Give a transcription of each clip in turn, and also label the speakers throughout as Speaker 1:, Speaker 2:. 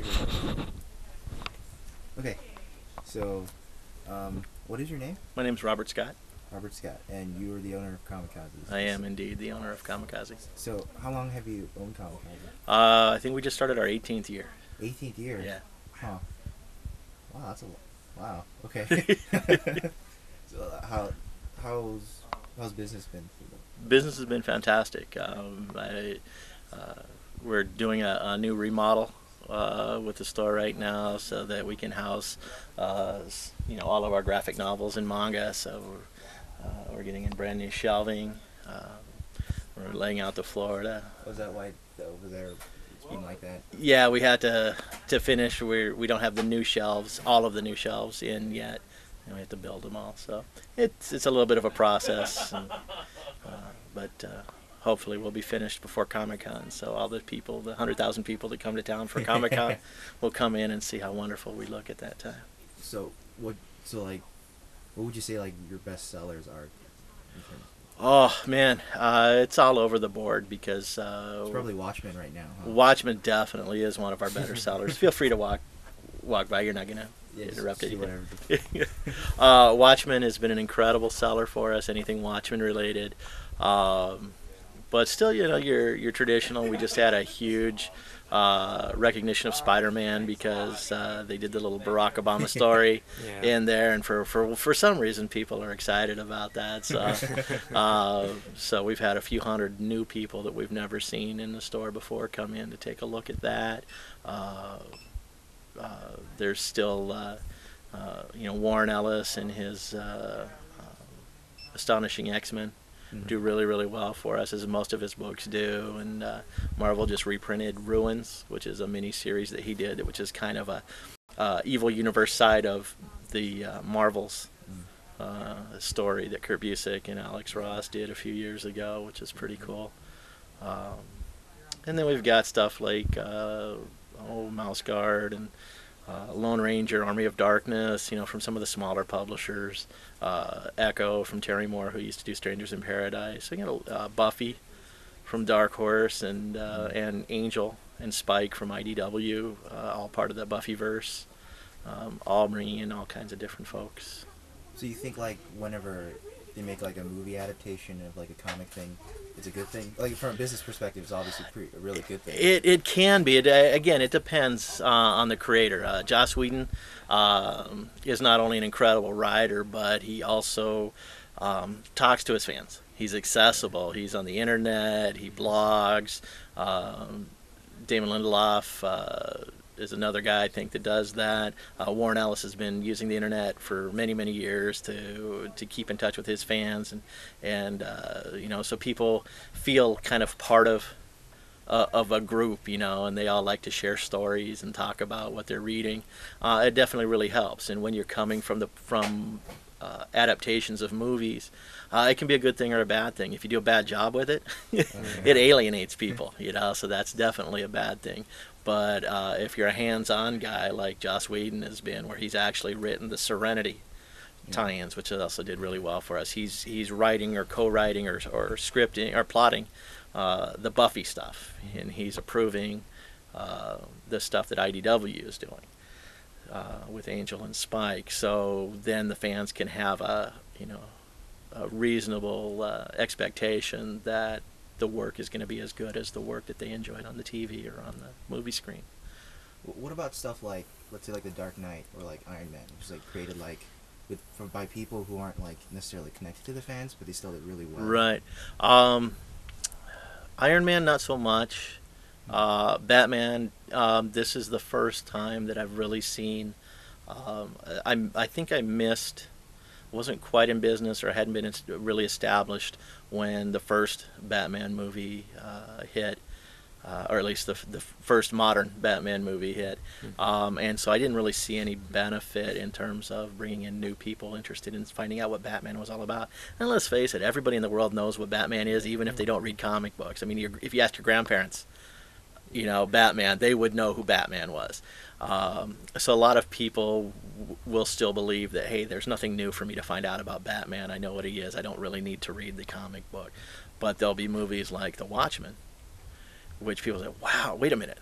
Speaker 1: good. Okay, so, what is your name?
Speaker 2: My name's Robert Scott.
Speaker 1: Robert Scott, and you are the owner of Comickaze.
Speaker 2: I am indeed the owner of Comickaze.
Speaker 1: So, how long have you owned Comickaze?
Speaker 2: I think we just started our 18th year.
Speaker 1: 18th year?
Speaker 2: Yeah.
Speaker 1: Huh. Wow, that's a lot. Wow, okay. So, how's business been for them?
Speaker 2: Business has been fantastic. We're doing a new remodel with the store right now, so that we can house, all of our graphic novels and manga. So we're getting in brand new shelving. We're laying out the floor.
Speaker 1: Was that why over there it's being like that?
Speaker 2: Yeah, we had to finish. We don't have the new shelves, all of the new shelves in yet, and we have to build them all. So it's a little bit of a process, but hopefully we'll be finished before Comic-Con. So all the people, the 100,000 people that come to town for Comic-Con, will come in and see how wonderful we look at that time.
Speaker 1: So what would you say like your best sellers are?
Speaker 2: Oh man, it's all over the board because
Speaker 1: it's probably Watchmen right now. Huh?
Speaker 2: Watchmen definitely is one of our better sellers. Feel free to walk by. You're not gonna interrupt it. Watchmen has been an incredible seller for us. Anything Watchmen related, but still, your traditional. We just had a huge recognition of Spider-Man because they did the little Barack Obama story in there, and for some reason people are excited about that. So so we've had a few hundred new people that we've never seen in the store before come in to take a look at that. There's still Warren Ellis and his Astonishing X-Men do really, really well for us, as most of his books do. And Marvel just reprinted Ruins, which is a mini-series that he did, which is kind of a evil universe side of the Marvels story that Kurt Busiek and Alex Ross did a few years ago, which is pretty cool. And then we've got stuff like Mouse Guard and Lone Ranger, Army of Darkness, from some of the smaller publishers. Echo from Terry Moore, who used to do Strangers in Paradise. So, Buffy from Dark Horse, and Angel and Spike from IDW, all part of the Buffyverse, all bringing in all kinds of different folks.
Speaker 1: So you think like whenever they make like a movie adaptation of like a comic thing, it's a good thing? Like from a business perspective, it's obviously a really good thing.
Speaker 2: It can be. Again, it depends on the creator. Joss Whedon is not only an incredible writer, but he also talks to his fans. He's accessible. He's on the internet. He blogs. Damon Lindelof is another guy I think that does that. Warren Ellis has been using the internet for many, many years to keep in touch with his fans, and so people feel kind of part of a group, and they all like to share stories and talk about what they're reading. It definitely really helps. And when you're coming from adaptations of movies, it can be a good thing or a bad thing. If you do a bad job with it, it alienates people, so that's definitely a bad thing. But if you're a hands-on guy like Joss Whedon has been, where he's actually written the Serenity tie-ins, which also did really well for us. He's writing or co-writing or scripting or plotting the Buffy stuff, and he's approving the stuff that IDW is doing with Angel and Spike. So then the fans can have a reasonable expectation that the work is going to be as good as the work that they enjoyed on the TV or on the movie screen.
Speaker 1: What about stuff like, let's say, like The Dark Knight or like Iron Man, which is like created like by people who aren't like necessarily connected to the fans, but they still did really well?
Speaker 2: Right. Iron Man, not so much. Batman, this is the first time that I've really seen. I think I wasn't quite in business or hadn't been really established when the first Batman movie hit, or at least the first modern Batman movie hit. And so I didn't really see any benefit in terms of bringing in new people interested in finding out what Batman was all about. And let's face it, everybody in the world knows what Batman is, even if they don't read comic books. I mean, if you ask your grandparents, Batman, they would know who Batman was. So a lot of people will still believe that, hey, there's nothing new for me to find out about Batman. I know what he is. I don't really need to read the comic book. But there'll be movies like The Watchmen, which people say, wow, wait a minute.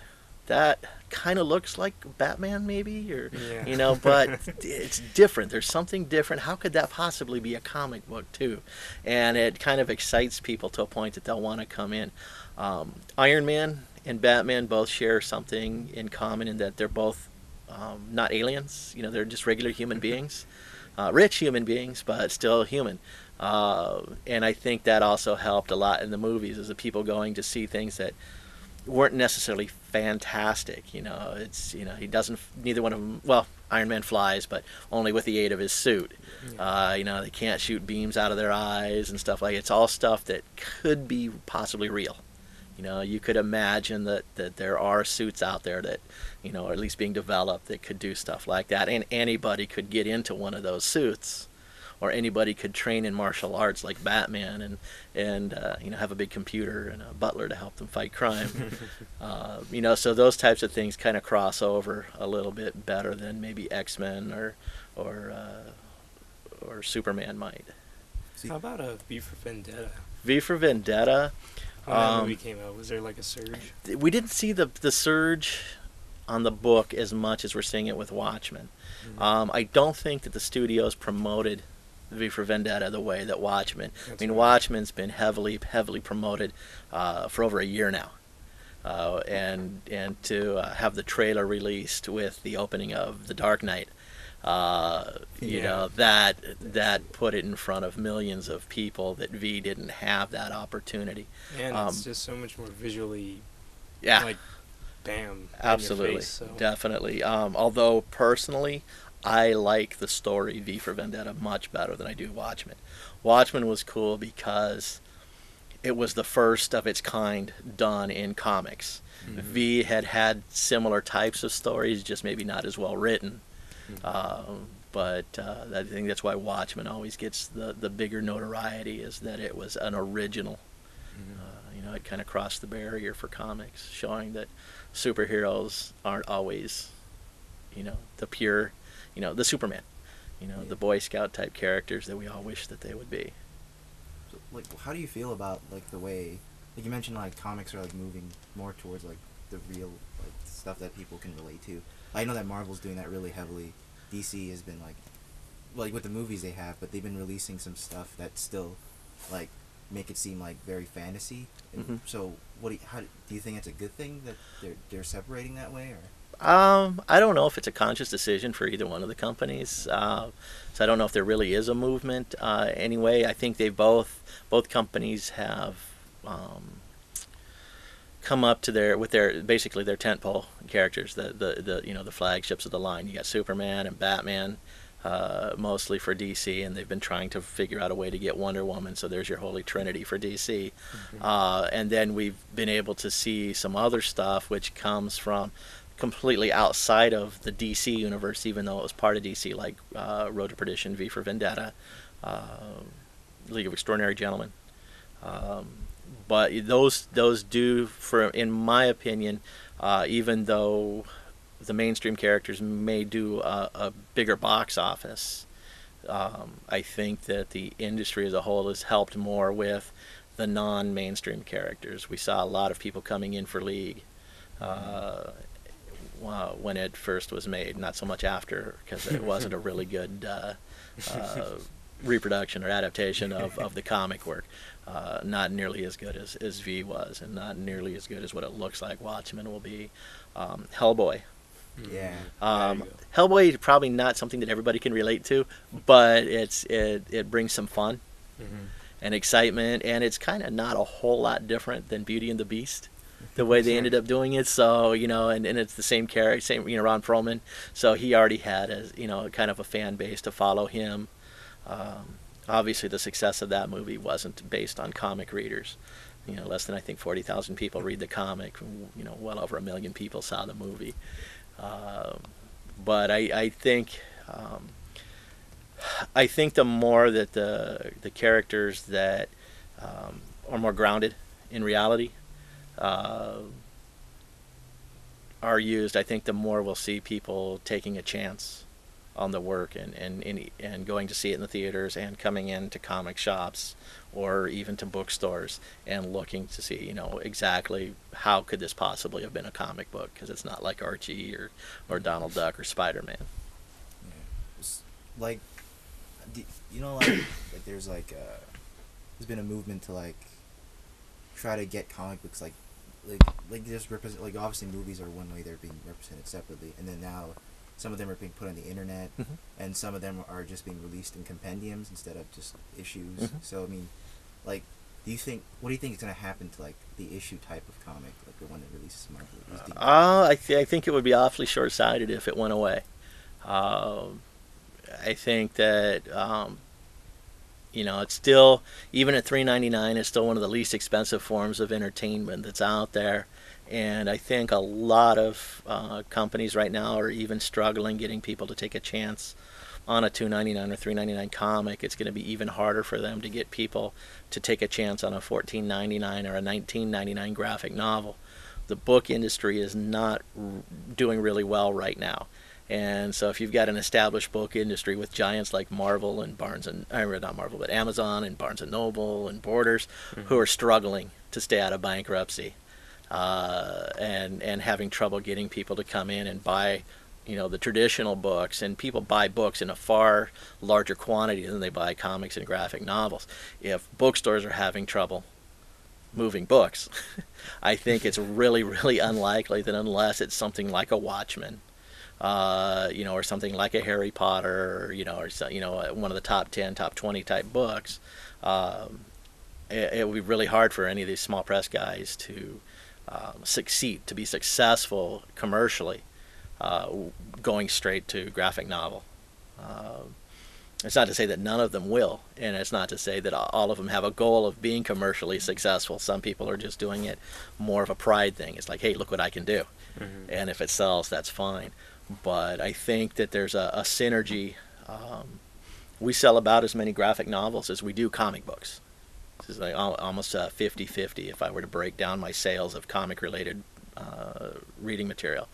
Speaker 2: that kind of looks like Batman maybe, or
Speaker 3: Yeah.
Speaker 2: you know, but it's different. There's something different. How could that possibly be a comic book too? And it kind of excites people to a point that they'll want to come in. Iron Man and Batman both share something in common in that they're both not aliens. You know, they're just regular human beings, rich human beings, but still human. And I think that also helped a lot in the movies, is the people going to see things that weren't necessarily fantastic. You know, it's, you know, he doesn't, neither one of them, well, Iron Man flies, but only with the aid of his suit. You know, they can't shoot beams out of their eyes and stuff like. It's all stuff that could be possibly real. You know, you could imagine that there are suits out there that, you know, are at least being developed that could do stuff like that, and anybody could get into one of those suits, or anybody could train in martial arts like Batman, and you know, have a big computer and a butler to help them fight crime. You know, so those types of things kind of cross over a little bit better than maybe X-Men or Superman might.
Speaker 3: How about a V for Vendetta?
Speaker 2: V for Vendetta.
Speaker 3: When that movie came out, was there like a surge?
Speaker 2: We didn't see the surge on the book as much as we're seeing it with Watchmen. I don't think that the studios promoted V for Vendetta the way that Watchmen.
Speaker 3: That's
Speaker 2: I mean,
Speaker 3: right.
Speaker 2: Watchmen's been heavily promoted for over a year now. And to have the trailer released with the opening of The Dark Knight, you know, that put it in front of millions of people that V didn't have that opportunity.
Speaker 3: And it's just so much more visually,
Speaker 2: Yeah,
Speaker 3: like, bam.
Speaker 2: absolutely,
Speaker 3: in your face, so.
Speaker 2: definitely. Although personally, I like the story V for Vendetta much better than I do Watchmen. Watchmen was cool because it was the first of its kind done in comics. V had similar types of stories, just maybe not as well written. But I think that's why Watchmen always gets the bigger notoriety, is that it was an original. You know, it kind of crossed the barrier for comics, showing that superheroes aren't always, you know, the pure, you know, the Superman, you know, the Boy Scout type characters that we all wish that they would be.
Speaker 1: So, like, how do you feel about, like, the way, like, you mentioned, like, comics are, like, moving more towards, like, the real, like, stuff that people can relate to. I know that Marvel's doing that really heavily. DC has been, like, with the movies they have, but they've been releasing some stuff that still, like, make it seem like very fantasy. And so, how do you think it's a good thing that they're separating that way, or?
Speaker 2: I don't know if it's a conscious decision for either one of the companies. So I don't know if there really is a movement. Anyway, I think both companies have come up to with their basically their tentpole characters, the you know, the flagships of the line. You got Superman and Batman, mostly for DC, and they've been trying to figure out a way to get Wonder Woman. So there's your holy trinity for DC. And then we've been able to see some other stuff which comes from completely outside of the DC universe, even though it was part of DC, like Road to Perdition, V for Vendetta, League of Extraordinary Gentlemen. But those do, for, in my opinion, even though the mainstream characters may do a bigger box office, I think that the industry as a whole has helped more with the non-mainstream characters. We saw a lot of people coming in for League when it first was made, not so much after, because it wasn't a really good reproduction or adaptation of the comic work. Not nearly as good as V was, and not nearly as good as what it looks like Watchmen will be. Hellboy.
Speaker 1: Yeah.
Speaker 2: Hellboy is probably not something that everybody can relate to, but it brings some fun and excitement, and it's kind of not a whole lot different than Beauty and the Beast, the way they ended up doing it. So, you know, and it's the same character, same, you know, Ron Perlman. So he already had you know, kind of a fan base to follow him. Obviously, the success of that movie wasn't based on comic readers. You know, less than, I think, 40,000 people read the comic. You know, well over 1 million people saw the movie. But I think the more that the characters that are more grounded in reality are used, I think the more we'll see people taking a chance on the work, and going to see it in the theaters and coming into comic shops or even to bookstores and looking to see, exactly how could this possibly have been a comic book, because it's not like Archie or Donald Duck or Spider-Man.
Speaker 1: Yeah. Like, like there's there's been a movement to try to get comic books like just represent, obviously movies are one way they're being represented separately, and then now some of them are being put on the internet, and some of them are just being released in compendiums instead of just issues. So I mean, what do you think is going to happen to the issue type of comic, like the one that releases monthly?
Speaker 2: I think it would be awfully short-sighted if it went away. I think that it's still, even at $3.99, it's still one of the least expensive forms of entertainment that's out there. And I think a lot of companies right now are even struggling getting people to take a chance on a $2.99 or $3.99 comic. It's going to be even harder for them to get people to take a chance on a $14.99 or a $19.99 graphic novel. The book industry is not doing really well right now. And so if you've got an established book industry with giants like Marvel and Amazon and Barnes & Noble and Borders, who are struggling to stay out of bankruptcy, and having trouble getting people to come in and buy, the traditional books, and people buy books in a far larger quantity than they buy comics and graphic novels. If bookstores are having trouble moving books, I think it's really, really unlikely that unless it's something like a Watchmen, or something like a Harry Potter, or one of the top 10, top 20 type books, it would be really hard for any of these small press guys to succeed, to be successful commercially, going straight to graphic novel. It's not to say that none of them will, and it's not to say that all of them have a goal of being commercially successful. Some people are just doing it more of a pride thing. It's like, hey, look what I can do. And if it sells, that's fine. But I think that there's a synergy. We sell about as many graphic novels as we do comic books. This is almost 50-50 if I were to break down my sales of comic-related reading material.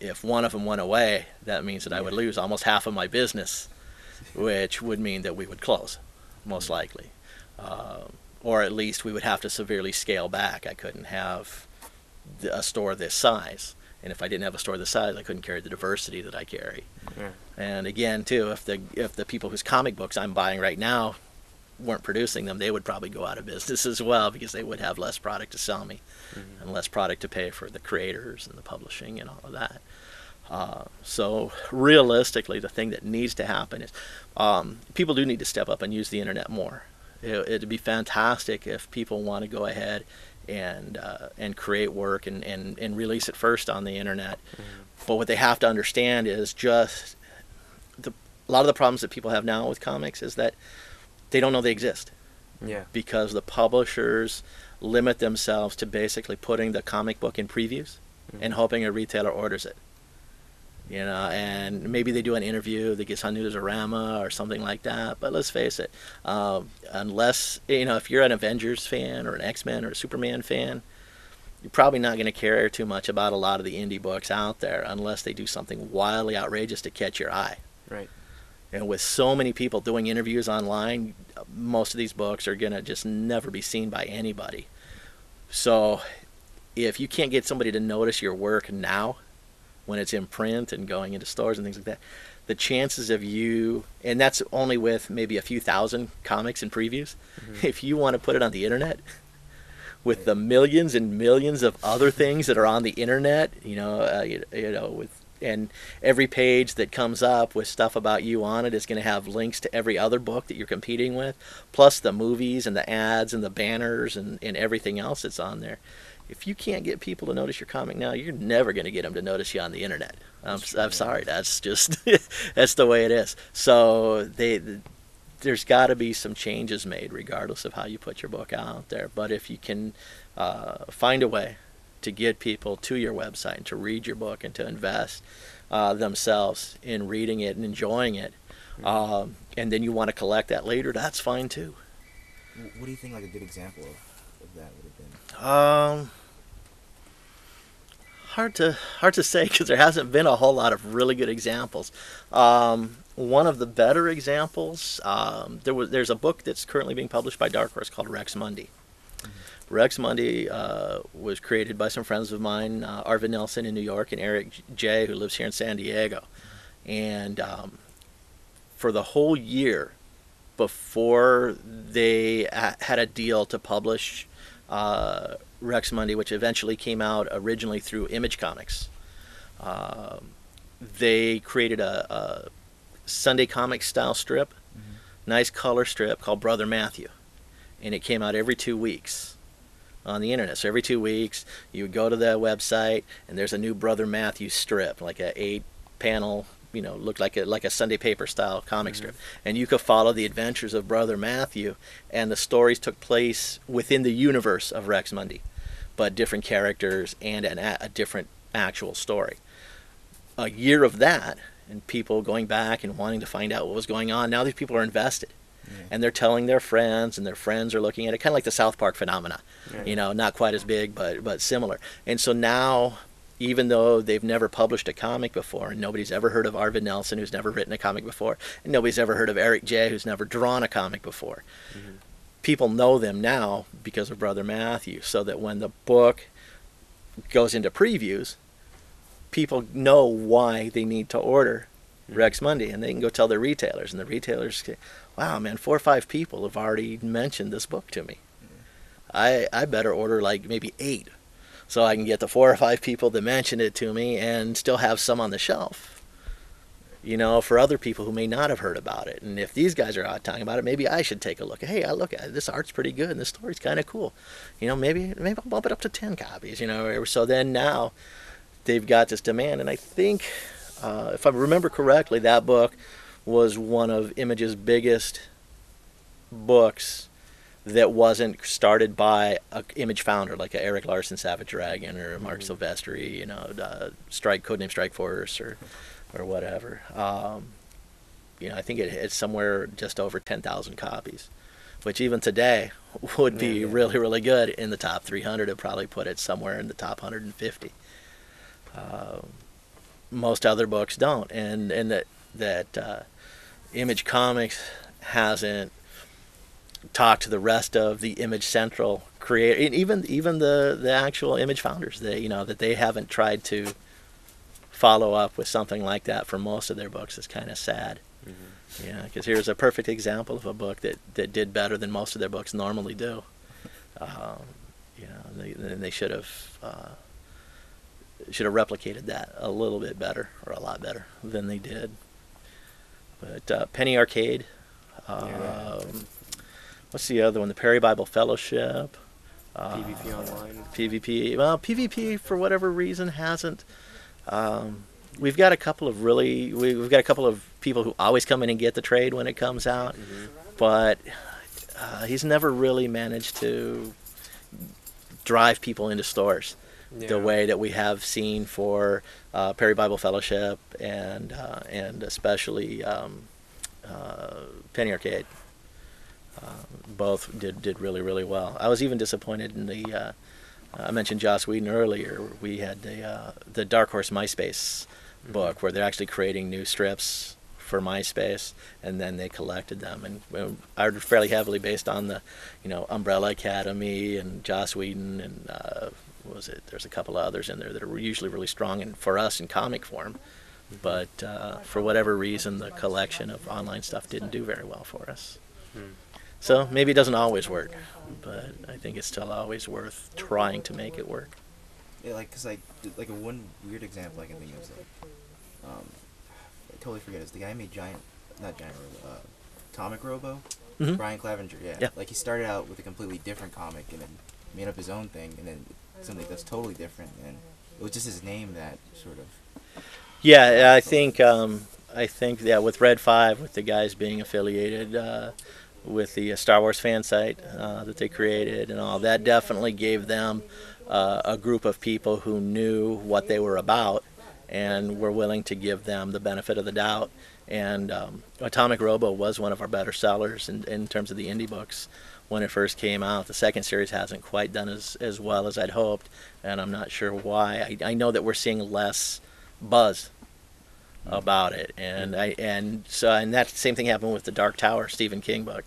Speaker 2: If one of them went away, that means that I would lose almost half of my business, which would mean that we would close, most likely. Or at least we would have to severely scale back. I couldn't have a store this size. And if I didn't have a store this size, I couldn't carry the diversity that I carry. Yeah. And again, too, if the people whose comic books I'm buying right now weren't producing them, they would probably go out of business as well, because they would have less product to sell me, and less product to pay for the creators and the publishing and all of that. So realistically, the thing that needs to happen is people do need to step up and use the internet more. It'd be fantastic if people want to go ahead and create work and release it first on the internet. But what they have to understand is just a lot of the problems that people have now with comics is that they don't know they exist. Yeah. Because the publishers limit themselves to basically putting the comic book in previews and hoping a retailer orders it. And maybe they do an interview that gets on Newsarama or something like that. But let's face it, unless, if you're an Avengers fan or an X-Men or a Superman fan, you're probably not going to care too much about a lot of the indie books out there unless they do something wildly outrageous to catch your eye. Right. And with so many people doing interviews online, most of these books are going to just never be seen by anybody. So if you can't get somebody to notice your work now, when it's in print and going into stores and things like that, the chances of you, and that's only with maybe a few thousand comics and previews, if you want to put it on the internet, with the millions and millions of other things that are on the internet, and every page that comes up with stuff about you on it is going to have links to every other book that you're competing with, plus the movies and the ads and the banners and everything else that's on there. If you can't get people to notice your comic now, you're never going to get them to notice you on the internet. I'm sorry, that's just that's the way it is. So there's got to be some changes made regardless of how you put your book out there. But if you can find a way to get people to your website and to read your book and to invest themselves in reading it and enjoying it, and then you want to collect that later, that's fine too.
Speaker 1: What do you think a good example of that would have been?
Speaker 2: Hard to say because there hasn't been a whole lot of really good examples. One of the better examples, there's a book that's currently being published by Dark Horse called Rex Mundi. Rex Mundi was created by some friends of mine, Arvid Nelson in New York and Eric J., who lives here in San Diego. And for the whole year before they had a deal to publish Rex Mundi, which eventually came out originally through Image Comics, they created a Sunday Comics style strip, nice color strip called Brother Matthew. And it came out every 2 weeks on the internet. So every 2 weeks, you would go to the website, and there's a new Brother Matthew strip, like a 8-panel, looked like a Sunday paper style comic strip. And you could follow the adventures of Brother Matthew, and the stories took place within the universe of Rex Mundi, but different characters and a different actual story. A year of that, and people going back and wanting to find out what was going on. Now these people are invested. And they're telling their friends, and their friends are looking at it, kind of like the South Park phenomena, not quite as big, but similar. And so now, even though they've never published a comic before, and nobody's ever heard of Arvid Nelson, who's never written a comic before, and nobody's ever heard of Eric J., who's never drawn a comic before, people know them now because of Brother Matthew, so that when the book goes into previews, people know why they need to order Rex Mundi, and they can go tell their retailers, and the retailers say, wow, man, 4 or 5 people have already mentioned this book to me. I better order like maybe 8 so I can get the 4 or 5 people that mentioned it to me and still have some on the shelf, for other people who may not have heard about it. And if these guys are out talking about it, maybe I should take a look. Hey, I look at it. This art's pretty good and this story's kind of cool. Maybe I'll bump it up to 10 copies, So then now they've got this demand, and I think, if I remember correctly, that book was one of Image's biggest books that wasn't started by an Image founder like a Eric Larson Savage Dragon or Mark Silvestri, Codename Strike Force or whatever. I think it's somewhere just over 10,000 copies, which even today would be really, really good. In the top 300, it'd probably put it somewhere in the top 150. Most other books don't, and that Image Comics hasn't talked to the rest of the Image Central creator, even the actual Image founders. That they haven't tried to follow up with something like that for most of their books is kind of sad. Because here's a perfect example of a book that did better than most of their books normally do. They should have replicated that a little bit better, or a lot better than they did. But Penny Arcade, what's the other one? The Perry Bible Fellowship,
Speaker 3: PvP Online.
Speaker 2: PvP. Well, PvP for whatever reason hasn't. We've got a couple of people who always come in and get the trade when it comes out, but he's never really managed to drive people into stores the way that we have seen for Perry Bible Fellowship and especially Penny Arcade. Both did really, really well. I was even disappointed in the I mentioned Joss Whedon earlier. We had the Dark Horse MySpace book where they're actually creating new strips for MySpace, and then they collected them, and are fairly heavily based on the Umbrella Academy and Joss Whedon and what was it? There's a couple of others in there that are usually really strong and for us in comic form, but for whatever reason the collection of online stuff didn't do very well for us. So maybe it doesn't always work, but I think it's still always worth trying to make it work.
Speaker 1: Yeah, because one weird example I can think of is I totally forget, is the guy who made Comic Robo, Brian Clavenger. Yeah, like he started out with a completely different comic and then made up his own thing, and then something that's totally different, and it was just his name that sort of.
Speaker 2: Yeah, I think with Red 5, with the guys being affiliated with the Star Wars fan site that they created and all, that definitely gave them a group of people who knew what they were about and were willing to give them the benefit of the doubt. And Atomic Robo was one of our better sellers in terms of the indie books when it first came out. The second series hasn't quite done as well as I'd hoped, and I'm not sure why. I know that we're seeing less buzz about it, and that same thing happened with the Dark Tower Stephen King book.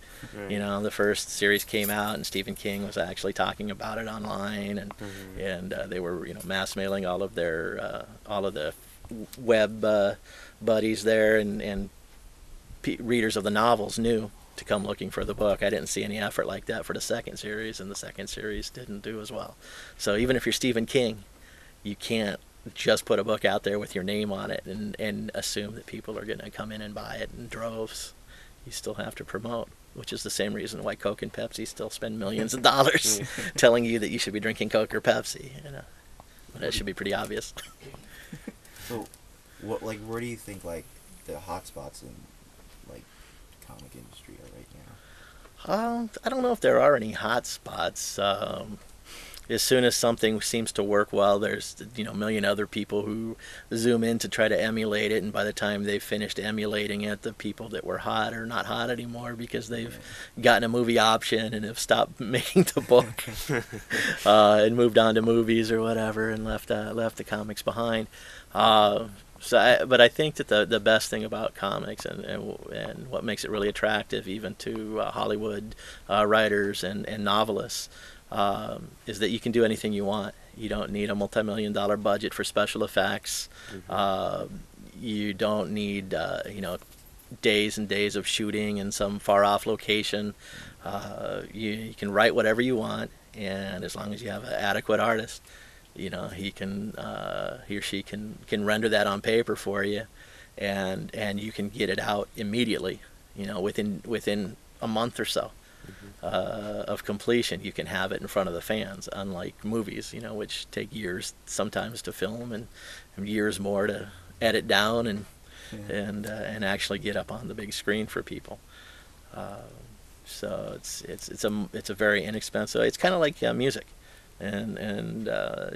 Speaker 2: You know, the first series came out, and Stephen King was actually talking about it online, and they were, you know, mass mailing all of their all of the web buddies there, and readers of the novels knew to come looking for the book. I didn't see any effort like that for the second series, and the second series didn't do as well. So even if you're Stephen King, you can't just put a book out there with your name on it and assume that people are going to come in and buy it in droves. You still have to promote, which is the same reason why Coke and Pepsi still spend millions of dollars telling you that you should be drinking Coke or Pepsi. You know, but that should be pretty obvious.
Speaker 1: So, where do you think the hot spots in comic industry are right now?
Speaker 2: I don't know if there are any hot spots. As soon as something seems to work well, there's, you know, a million other people who zoom in to try to emulate it, and by the time they've finished emulating it, the people that were hot are not hot anymore because they've gotten a movie option and have stopped making the book and moved on to movies or whatever, and left the comics behind. But I think that the best thing about comics and what makes it really attractive even to Hollywood writers and novelists is that you can do anything you want. You don't need a multi-million-dollar budget for special effects. You don't need days and days of shooting in some far-off location. You can write whatever you want, and as long as you have an adequate artist, you know, he or she can render that on paper for you, and you can get it out immediately. You know, within a month or so of completion, you can have it in front of the fans. Unlike movies, you know, which take years sometimes to film and years more to edit down and actually get up on the big screen for people. So it's a very inexpensive. It's kind of like music. And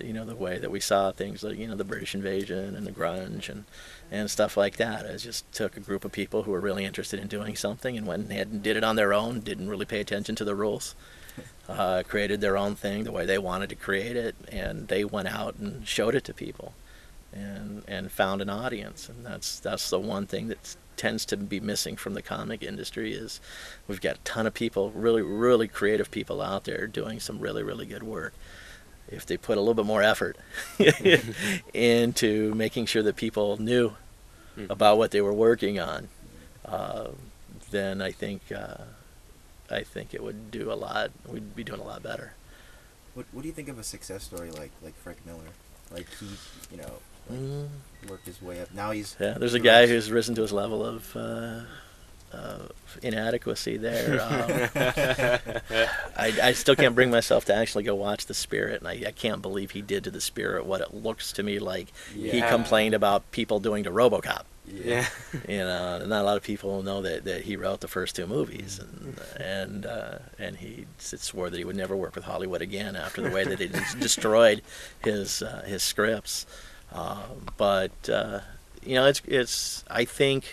Speaker 2: you know, the way that we saw things like, you know, the British invasion and the grunge and stuff like that. It just took a group of people who were really interested in doing something and went ahead and did it on their own, didn't really pay attention to the rules, created their own thing the way they wanted to create it, and they went out and showed it to people and found an audience. And that's the one thing that tends to be missing from the comic industry is we've got a ton of people, really, really creative people out there doing some really, really good work. If they put a little bit more effort into making sure that people knew about what they were working on, then I think it would do a lot. We'd be doing a lot better.
Speaker 1: What do you think of a success story like Frank Miller? Like he, you know, worked his way up. Now he's
Speaker 2: there's a guy who's risen to his level of inadequacy there. I still can't bring myself to actually go watch The Spirit, and I can't believe he did to The Spirit what it looks to me like he complained about people doing to RoboCop.
Speaker 3: Yeah.
Speaker 2: You know, not a lot of people know that he wrote the first two movies, and he swore that he would never work with Hollywood again after the way that they destroyed his scripts. But you know, it's I think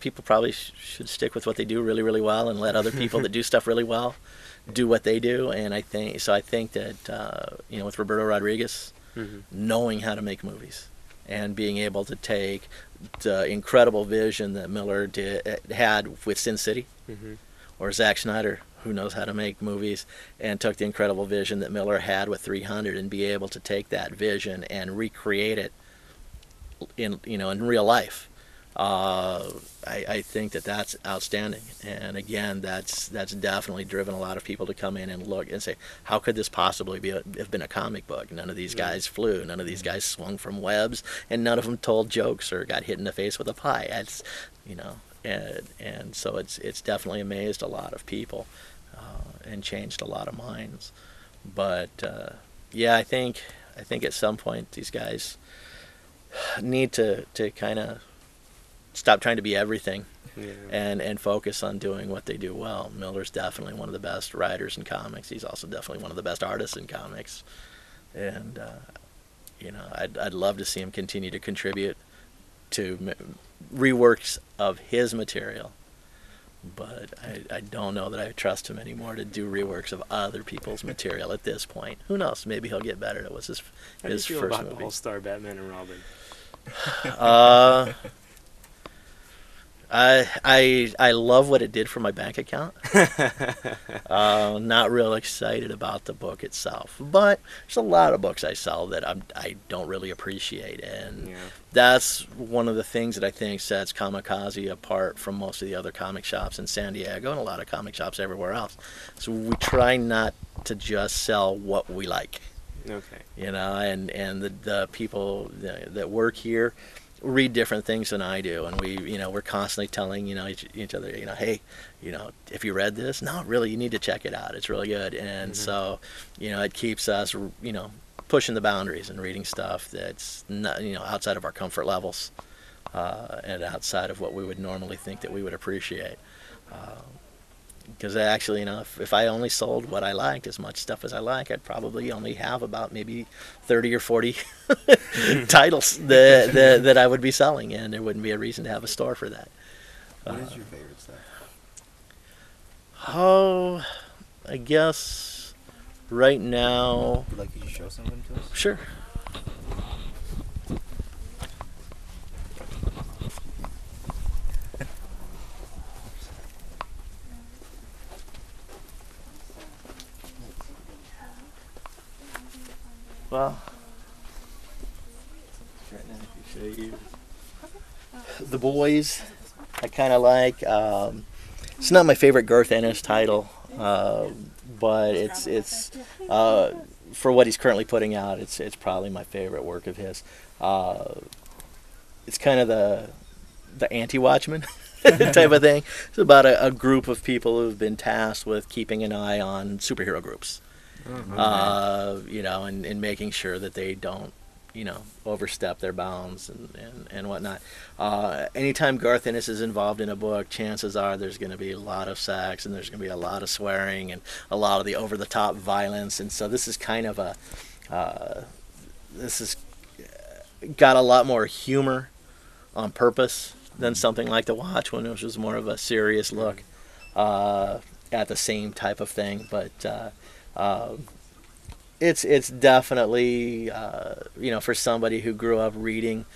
Speaker 2: people probably should stick with what they do really, really well and let other people that do stuff really well do what they do. And I think that you know, with Roberto Rodriguez, knowing how to make movies and being able to take the incredible vision that Miller had with Sin City, or Zack Snyder, who knows how to make movies, and took the incredible vision that Miller had with 300 and be able to take that vision and recreate it in real life. I think that's outstanding, and again, that's definitely driven a lot of people to come in and look and say, how could this possibly have been a comic book? None of these guys flew, none of these guys swung from webs, and none of them told jokes or got hit in the face with a pie. That's, you know, and so it's definitely amazed a lot of people and changed a lot of minds. But yeah, I think at some point these guys need to kind of stop trying to be everything and focus on doing what they do well. Miller's definitely one of the best writers in comics. He's also definitely one of the best artists in comics. And, you know, I'd love to see him continue to contribute to reworks of his material but I don't know that I trust him anymore to do reworks of other people's material at this point. Who knows? Maybe he'll get better. It was his
Speaker 3: How do you feel
Speaker 2: first
Speaker 3: about
Speaker 2: movie.
Speaker 3: All-Star Batman and Robin?
Speaker 2: I love what it did for my bank account. Not real excited about the book itself, but there's a lot of books I sell that I don't really appreciate, and that's one of the things that I think sets Comickaze apart from most of the other comic shops in San Diego and a lot of comic shops everywhere else. So we try not to just sell what we like.
Speaker 3: Okay.
Speaker 2: You know, and the people that work here read different things than I do, and we're constantly telling each other, hey, if you read this, no, really, you need to check it out. It's really good, and so it keeps us pushing the boundaries and reading stuff that's not outside of our comfort levels, and outside of what we would normally think that we would appreciate. Because actually, if I only sold what I liked, as much stuff as I like, I'd probably only have about maybe 30 or 40 titles that I would be selling, and there wouldn't be a reason to have a store for that.
Speaker 1: What is your favorite stuff?
Speaker 2: Oh, I guess right now...
Speaker 1: Could you show some of them to us?
Speaker 2: Sure. Well, The Boys, I kind of like. It's not my favorite Garth Ennis title, but it's for what he's currently putting out. It's probably my favorite work of his. It's kind of the anti-Watchmen type of thing. It's about a group of people who've been tasked with keeping an eye on superhero groups. And making sure that they don't, overstep their bounds and whatnot. Anytime Garth Ennis is involved in a book, chances are there's going to be a lot of sex, and there's going to be a lot of swearing and a lot of the over-the-top violence. And so this is kind of this has got a lot more humor on purpose than something like The Watchmen, which was more of a serious look at the same type of thing. But it's definitely for somebody who grew up reading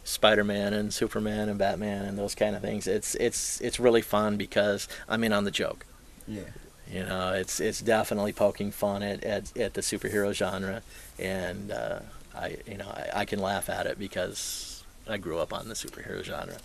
Speaker 2: Spider-Man and Superman and Batman and those kind of things, it's really fun because I'm in on the joke.
Speaker 1: Yeah.
Speaker 2: It's definitely poking fun at the superhero genre, and I can laugh at it because I grew up on the superhero genre.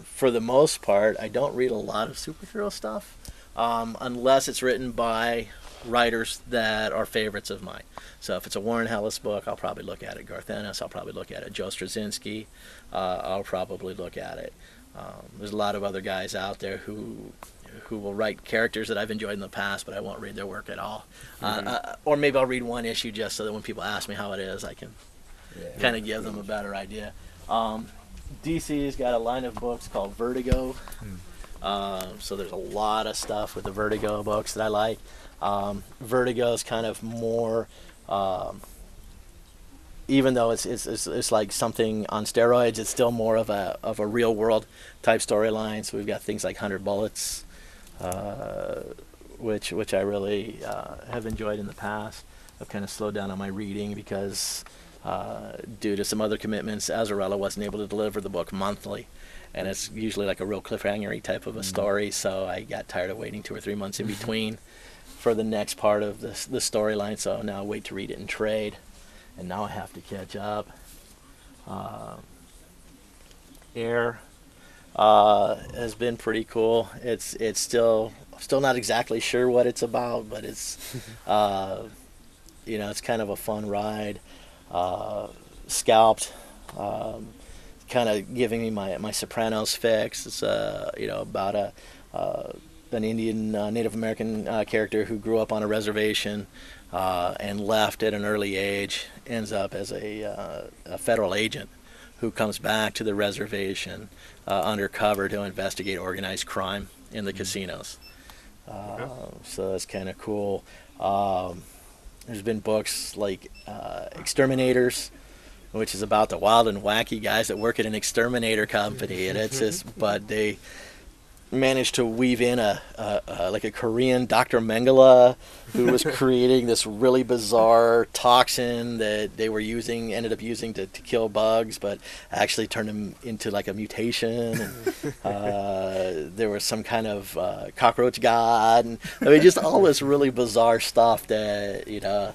Speaker 2: For the most part, I don't read a lot of superhero stuff. Unless it's written by writers that are favorites of mine. So if it's a Warren Ellis book, I'll probably look at it. Garth Ennis, I'll probably look at it. Joe Straczynski, I'll probably look at it. There's a lot of other guys out there who will write characters that I've enjoyed in the past, but I won't read their work at all. Or maybe I'll read one issue just so that when people ask me how it is, I can kind of give them a better idea. DC's got a line of books called Vertigo. So there's a lot of stuff with the Vertigo books that I like. Vertigo is kind of more, even though it's like something on steroids, it's still more of a real world type storyline. So we've got things like 100 Bullets, which I really have enjoyed in the past. I've kind of slowed down on my reading because due to some other commitments, Azzarello wasn't able to deliver the book monthly. And it's usually like a real cliffhanger-y type of a story, so I got tired of waiting 2 or 3 months in between for the next part of the storyline, so now I wait to read it in trade, and now I have to catch up. Air has been pretty cool. It's still not exactly sure what it's about, but it's it's kind of a fun ride. Scalped. Kind of giving me my Sopranos fix. It's about an Indian Native American character who grew up on a reservation and left at an early age, ends up as a federal agent who comes back to the reservation undercover to investigate organized crime in the casinos. So that's kind of cool. There's been books like Exterminators, which is about the wild and wacky guys that work at an exterminator company, and it's just, but managed to weave in like a Korean Dr. Mengele who was creating this really bizarre toxin that they were ended up using to kill bugs, but actually turned them into like a mutation. And there was some kind of cockroach god, and I mean just all this really bizarre stuff that I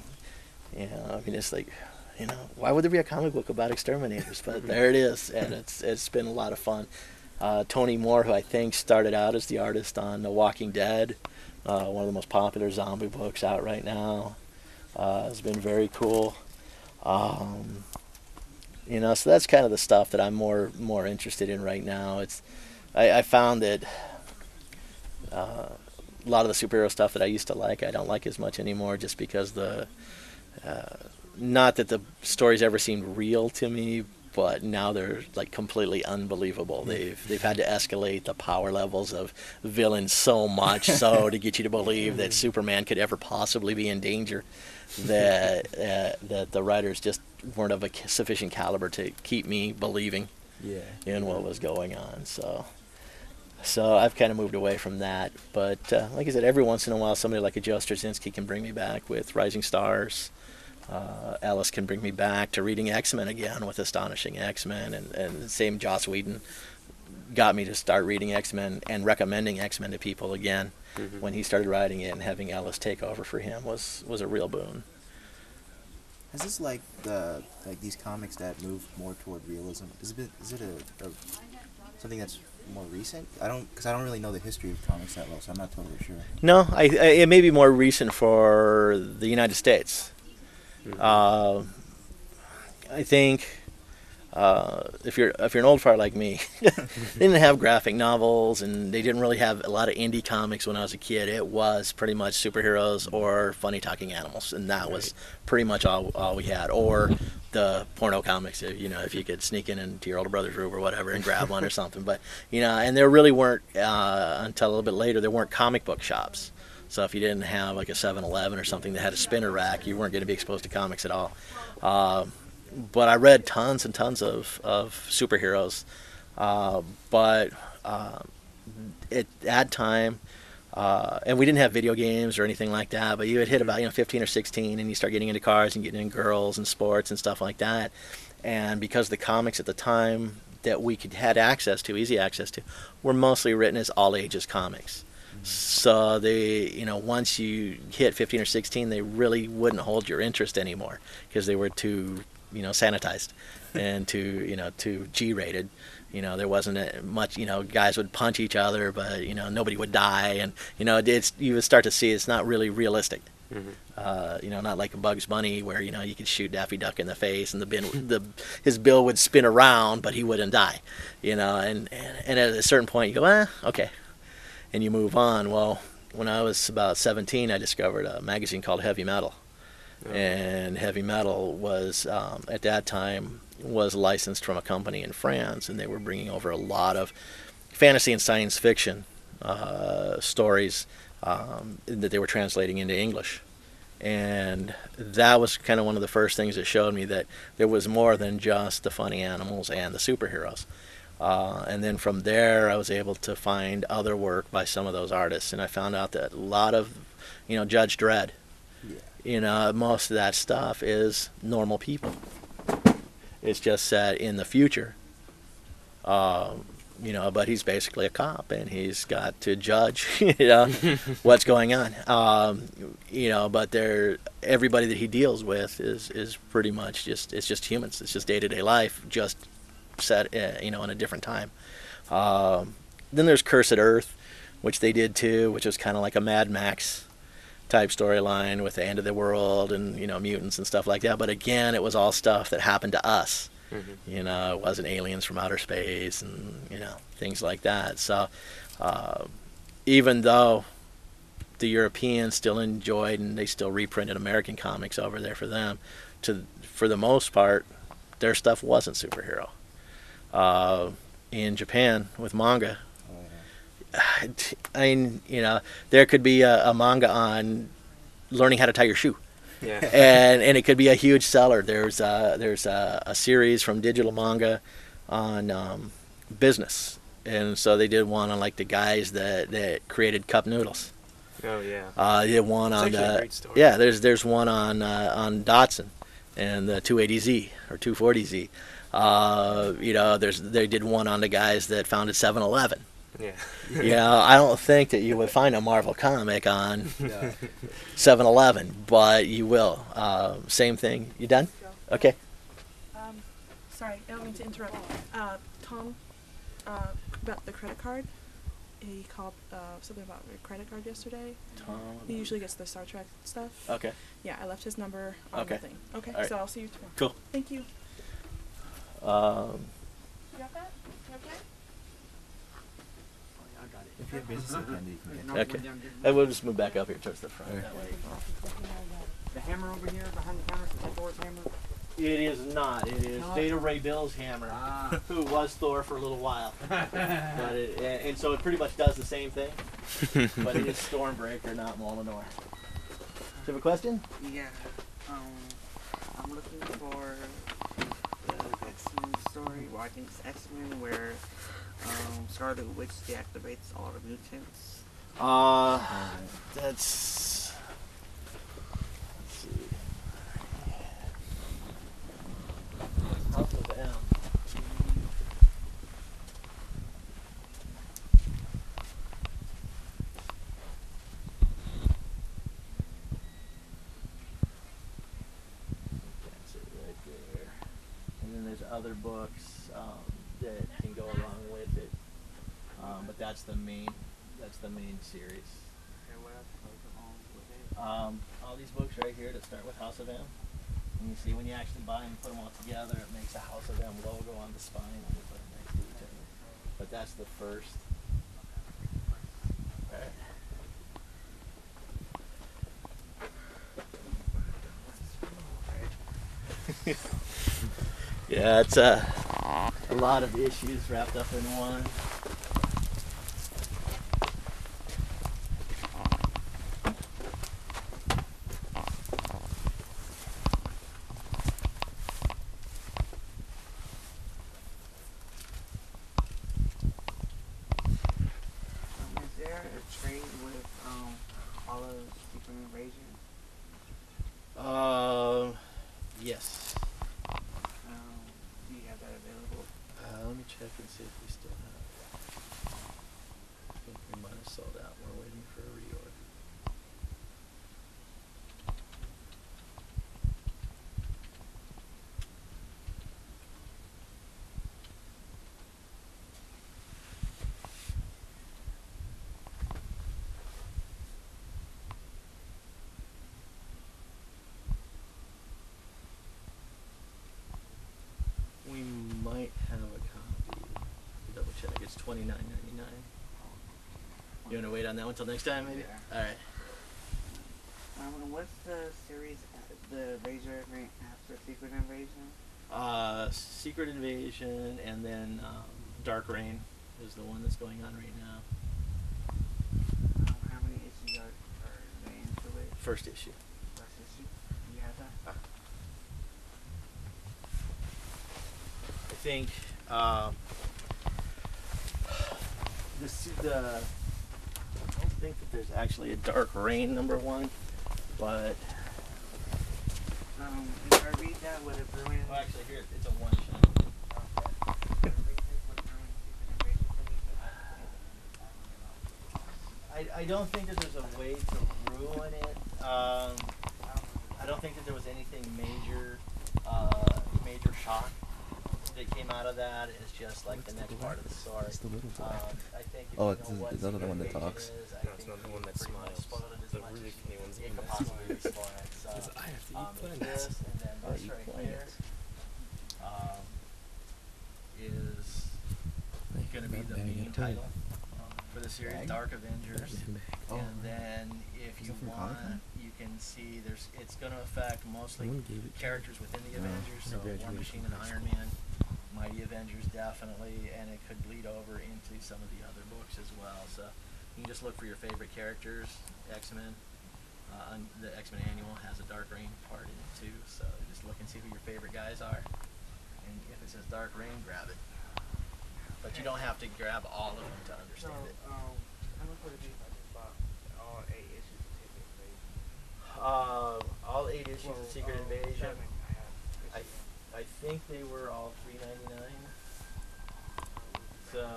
Speaker 2: mean it's like. Why would there be a comic book about exterminators? But there it is, and it's been a lot of fun. Tony Moore, who I think started out as the artist on The Walking Dead, one of the most popular zombie books out right now, has been very cool. So that's kind of the stuff that I'm more interested in right now. I found that a lot of the superhero stuff that I used to like, I don't like as much anymore, just because not that the stories ever seemed real to me, but now they're like completely unbelievable. They've had to escalate the power levels of villains so much so to get you to believe that Superman could ever possibly be in danger, that the writers just weren't of a sufficient caliber to keep me believing in what was going on. So I've kind of moved away from that. But like I said, every once in a while somebody like a Joe Straczynski can bring me back with Rising Stars. Alice can bring me back to reading X-Men again with Astonishing X-Men, and same Joss Whedon got me to start reading X-Men and recommending X-Men to people again. When he started writing it, and having Alice take over for him was a real boon.
Speaker 1: Is this like these comics that move more toward realism? Is it something that's more recent? Because I don't really know the history of comics that well, so I'm not totally sure.
Speaker 2: No, it may be more recent for the United States. I think if you're an old fart like me, they didn't have graphic novels, and they didn't really have a lot of indie comics when I was a kid. It was pretty much superheroes or funny talking animals, and that was pretty much all we had. Or the porno comics, if you could sneak into your older brother's room or whatever and grab one or something. But and there really weren't until a little bit later. There weren't comic book shops. So if you didn't have like a 7-Eleven or something that had a spinner rack, you weren't going to be exposed to comics at all. But I read tons and tons of superheroes. But at that time, and we didn't have video games or anything like that, but you had hit about 15 or 16, and you start getting into cars and getting into girls and sports and stuff like that. And because the comics at the time that we had easy access to, were mostly written as all ages comics. So they, once you hit 15 or 16, they really wouldn't hold your interest anymore because they were too, sanitized and too G-rated. There wasn't much, guys would punch each other, but, nobody would die. And, you would start to see it's not really realistic. Not like a Bugs Bunny where, you could shoot Daffy Duck in the face and his bill would spin around, but he wouldn't die, and at a certain point you go, okay. And you move on. Well, when I was about 17, I discovered a magazine called Heavy Metal. And Heavy Metal was, at that time, was licensed from a company in France, and they were bringing over a lot of fantasy and science fiction stories that they were translating into English. And that was kind of one of the first things that showed me that there was more than just the funny animals and the superheroes. And then from there, I was able to find other work by some of those artists, and I found out that a lot of, Judge Dredd, most of that stuff is normal people. It's just set in the future, but he's basically a cop, and he's got to judge, what's going on. But everybody that he deals with is pretty much it's just humans. It's just day-to-day life, just set in a different time. Then there's Cursed Earth, which they did too, which was kind of like a Mad Max type storyline with the end of the world and mutants and stuff like that. But again, it was all stuff that happened to us. It wasn't aliens from outer space and things like that. So even though the Europeans still enjoyed and they still reprinted American comics over there for them, for the most part, their stuff wasn't superhero. In Japan with manga, there could be a manga on learning how to tie your shoe, and it could be a huge seller. There's a series from Digital Manga on business, and so they did one on like the guys that created cup noodles.
Speaker 3: Oh yeah.
Speaker 2: They did one
Speaker 3: It's
Speaker 2: on
Speaker 3: actually a
Speaker 2: the
Speaker 3: great story.
Speaker 2: yeah. There's one on Datsun and the 280Z or 240Z. You know, they did one on the guys that founded 7-Eleven.
Speaker 3: Yeah.
Speaker 2: You know, I don't think that you would find a Marvel comic on
Speaker 1: Yeah.
Speaker 2: 7-Eleven, but you will. Same thing. You done? Okay.
Speaker 4: Sorry, I don't mean to interrupt. Tom, about the credit card. He called something about your credit card yesterday.
Speaker 2: Tom.
Speaker 4: He usually gets the Star Trek stuff.
Speaker 2: Okay.
Speaker 4: Yeah, I left his number on
Speaker 2: Okay.
Speaker 4: the thing. Okay,
Speaker 2: All right.
Speaker 4: so I'll see you tomorrow.
Speaker 2: Cool.
Speaker 4: Thank you.
Speaker 2: Um,
Speaker 4: You got that? You okay?
Speaker 1: If you have business at Vendetta, you can get
Speaker 2: okay. And we'll just move back up here towards the front.
Speaker 1: All right.
Speaker 2: That way.
Speaker 5: The hammer over here behind the counter, is that Thor's hammer?
Speaker 2: It is not. It is
Speaker 5: Not?
Speaker 2: Beta Ray Bill's hammer, who was Thor for a little while. But and so it pretty much does the same thing, but it is Stormbreaker, not Molinor. Do you have a question?
Speaker 5: Yeah. I'm looking for the X-Men story. Well, I think it's X-Men where Scarlet Witch deactivates all the mutants.
Speaker 2: That's. Let's see. House of M. That's it right there. And then there's other books that can go along with it, but that's the main series.
Speaker 5: Okay, what else goes along with it?
Speaker 2: All these books right here that start with House of M. And you see when you actually buy them and put them all together, it makes a House of M logo on the spine and they put it next to each other. But that's the first. Right. Yeah, it's a lot of issues wrapped up in one.
Speaker 5: Is there a trade with all of Secret Invasion?
Speaker 2: Yes.
Speaker 5: Do you have that available?
Speaker 2: Let me check and see if we still have it. I think we might have sold out. We're waiting for a reorder. We might have a copy. Double check. It's $29.99. You want to wait on that one till next time, maybe?
Speaker 5: Yeah.
Speaker 2: All right.
Speaker 5: What's the series, the Razor event after Secret Invasion?
Speaker 2: Secret Invasion, and then Dark Reign is the one that's going on right now.
Speaker 5: How many issues are they into it?
Speaker 2: First issue.
Speaker 5: First issue? Do you have that?
Speaker 2: I think I don't think that there's actually a Dark Reign #1, but
Speaker 5: Did I read that with a brilliant?
Speaker 2: well, actually here it's a one shot. I don't think that there's a way to ruin it. I don't think that there was anything major shock that came out of that. It's just like the next part of the story.
Speaker 1: It's the little boy.
Speaker 2: I think if
Speaker 1: Oh,
Speaker 2: you know what
Speaker 1: is that the one that
Speaker 2: Secret
Speaker 1: talks?
Speaker 2: Invasion is, I
Speaker 3: No, it's
Speaker 2: think
Speaker 3: not the
Speaker 2: you
Speaker 3: one that
Speaker 2: pretty much
Speaker 3: smiles.
Speaker 2: spoiled it as
Speaker 3: The
Speaker 2: much
Speaker 3: really
Speaker 2: as
Speaker 3: funny one's the
Speaker 2: you
Speaker 3: one
Speaker 2: could
Speaker 3: that
Speaker 2: possibly
Speaker 3: smiles.
Speaker 2: spoil it. So,
Speaker 3: Because I have to eat
Speaker 2: there's
Speaker 3: planets.
Speaker 2: this, and then
Speaker 1: Oh,
Speaker 2: this
Speaker 1: eat
Speaker 2: right
Speaker 1: planets.
Speaker 2: here is going to be the main title for the series, Dark Avengers.
Speaker 1: Oh,
Speaker 2: And then if
Speaker 1: Is
Speaker 2: you
Speaker 1: that for
Speaker 2: want,
Speaker 1: Comic-Con?
Speaker 2: you can see it's going to affect mostly
Speaker 1: Someone gave it to
Speaker 2: characters within the
Speaker 1: Oh,
Speaker 2: Avengers. So War
Speaker 1: graduated
Speaker 2: Machine
Speaker 1: from
Speaker 2: and
Speaker 1: high
Speaker 2: Iron
Speaker 1: school.
Speaker 2: Man, Mighty Avengers definitely, and it could bleed over into some of the other books as well. So you can just look for your favorite characters. X-Men, the X-Men Annual has a Dark Reign part in it too. So just look and see who your favorite guys are, and if it says Dark Reign, grab it. But you don't have to grab all of them to
Speaker 5: So,
Speaker 2: understand it.
Speaker 5: how much would it be if I just bought all 8 issues of Secret Invasion?
Speaker 2: All 8 issues of Secret Invasion.
Speaker 5: 7 I have.
Speaker 2: I think they were all $3.99. So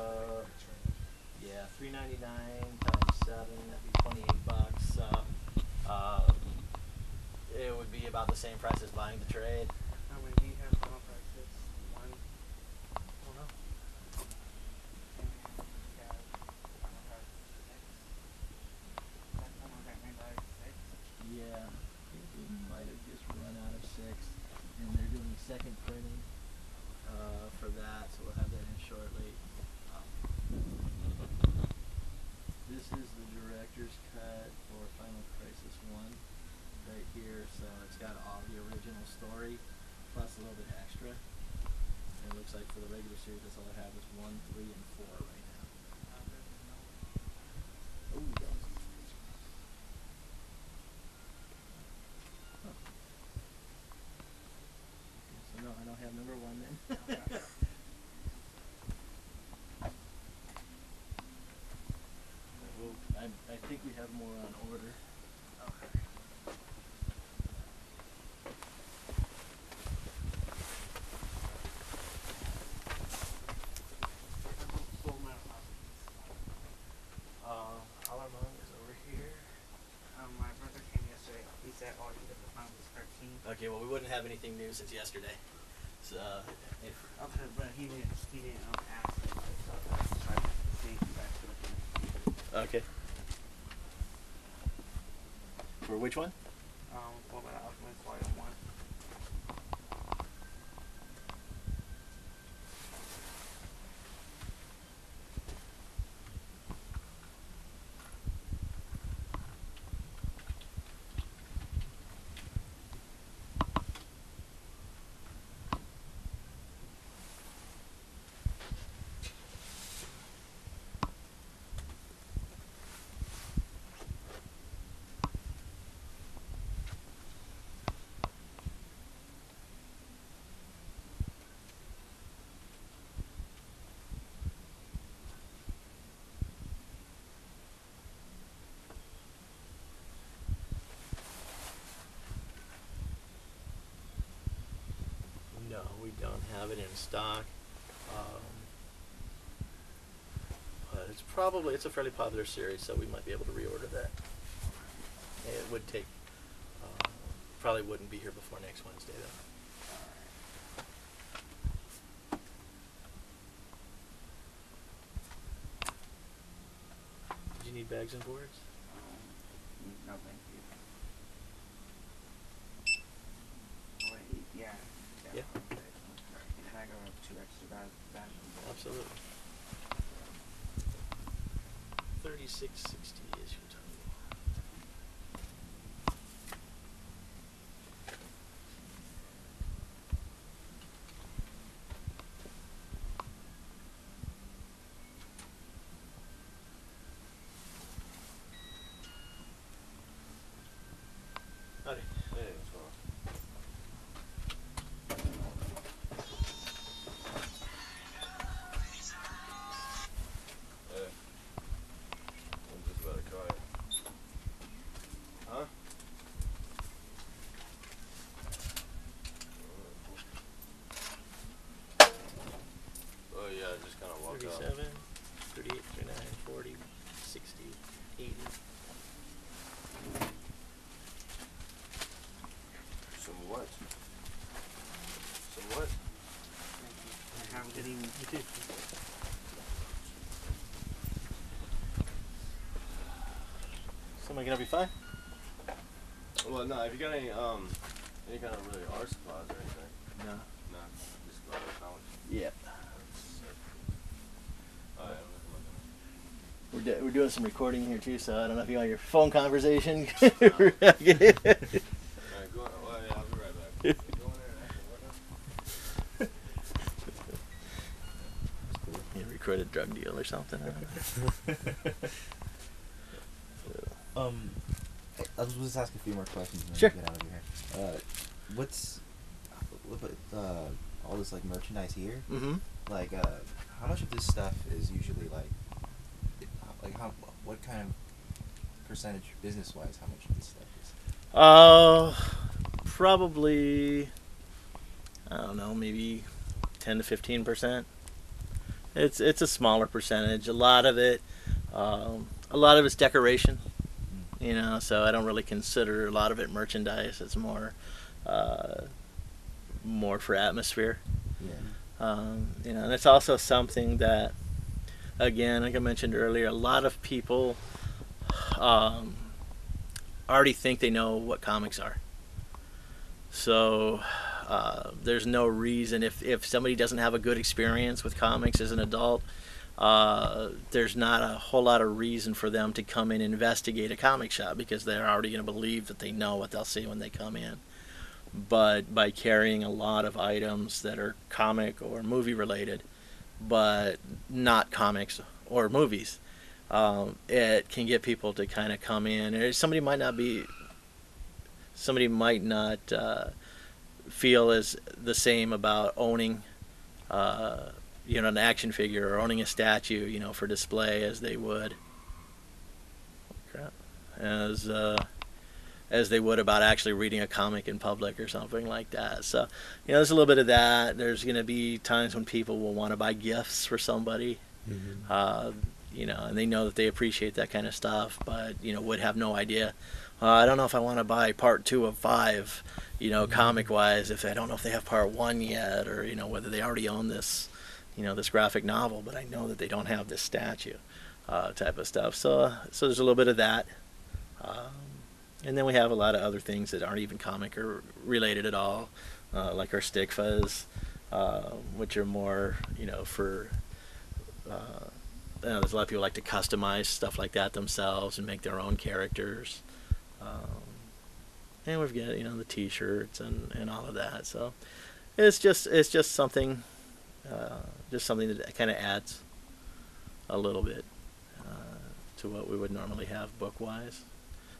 Speaker 2: yeah, $3.99 times 7, that'd be $28. It would be about the same price as buying the trade.
Speaker 5: How many do you have on prices? 1?
Speaker 2: I don't know.
Speaker 5: And you have on price 6? That's someone that made like 6?
Speaker 2: Yeah, it might have just run out of 6, and they're doing second printing for that, so we'll have that in shortly. This is the director's cut for Final Crisis 1 right here, so it's got all the original story plus a little bit extra. And it looks like for the regular series, that's all I have is 1, 3, and 4 right now. Oh, yeah. Huh. So no, I don't have number 1 then. I think we have more on order.
Speaker 5: Okay.
Speaker 2: Alarmong is over here.
Speaker 5: My brother came yesterday. He said all he did was find was 13.
Speaker 2: Okay, well we wouldn't have anything new since yesterday. So if
Speaker 5: Okay, but he didn't ask me. So I tried to see if I could look at it.
Speaker 2: okay. For which one?
Speaker 5: What about Ultimate Warrior 1?
Speaker 2: No, we don't have it in stock. But it's a fairly popular series, so we might be able to reorder that. It would take, probably wouldn't be here before next Wednesday though. Did you need bags and boards?
Speaker 5: No, thank you. Wait, yeah.
Speaker 2: Yeah.
Speaker 5: Can I go 2 extra bags?
Speaker 2: Absolutely. 36.60 is your total. Howdy.
Speaker 6: Hey, what's going on? Hey. I'm just about to call you. Huh? Oh yeah, I just kind of walked out.
Speaker 2: 37, 38, 39, 40, 60, 80.
Speaker 6: Some what? Some what?
Speaker 5: Thank you. Have a good evening.
Speaker 2: You too. Somebody gonna be fine?
Speaker 6: Well, no, if you got any kind of really art supplies or anything.
Speaker 2: No.
Speaker 6: No, just college.
Speaker 2: Yep.
Speaker 6: Oh, yeah,
Speaker 2: We're doing some recording here too, so I don't know if you want your phone conversation.
Speaker 6: Alright, go on. Well, yeah, I'll be right back. Go in there and
Speaker 2: You record a drug deal or something. I don't know.
Speaker 1: I was just ask a few more questions and then
Speaker 2: Sure.
Speaker 1: get out of here. What's with all this like merchandise here?
Speaker 2: Mm-hmm.
Speaker 1: Like, how much of this stuff is usually what kind of percentage business-wise? How much of this stuff is?
Speaker 2: Probably, I don't know, maybe 10 to 15%. It's a smaller percentage. A lot of it's decoration, So I don't really consider a lot of it merchandise. It's more for atmosphere.
Speaker 1: Yeah.
Speaker 2: And it's also something that, again, like I mentioned earlier, a lot of people already think they know what comics are. So there's no reason, if somebody doesn't have a good experience with comics as an adult, there's not a whole lot of reason for them to come in and investigate a comic shop, because they're already going to believe that they know what they'll see when they come in. But by carrying a lot of items that are comic or movie related, but not comics or movies, it can get people to kind of come in. Somebody might not feel as the same about owning an action figure or owning a statue, for display as they would as they would about actually reading a comic in public or something like that. So, there's a little bit of that. There's going to be times when people will want to buy gifts for somebody, and they know that they appreciate that kind of stuff, but, would have no idea. I don't know if I want to buy part 2 of 5, comic-wise, if I don't know if they have part 1 yet, or, whether they already own this, this graphic novel, but I know that they don't have this statue, type of stuff. So there's a little bit of that. And then we have a lot of other things that aren't even comic or related at all, like our stick fuzz, which are more, for... there's a lot of people like to customize stuff like that themselves and make their own characters. And we've got, the T-shirts and all of that. So it's just something, that kind of adds a little bit to what we would normally have book-wise.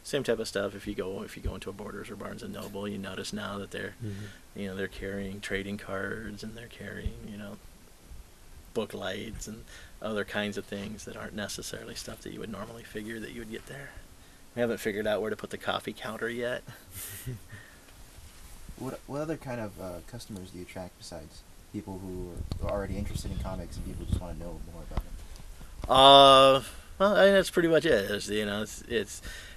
Speaker 2: Same type of stuff. If you go into a Borders or Barnes and Noble, you notice now that they're, they're carrying trading cards, and they're carrying, book lights and other kinds of things that aren't necessarily stuff that you would normally figure that you would get there. We haven't figured out where to put the coffee counter yet.
Speaker 1: What other kind of customers do you attract besides people who are already interested in comics and people who just want to know more about them?
Speaker 2: Well, I mean, that's pretty much it.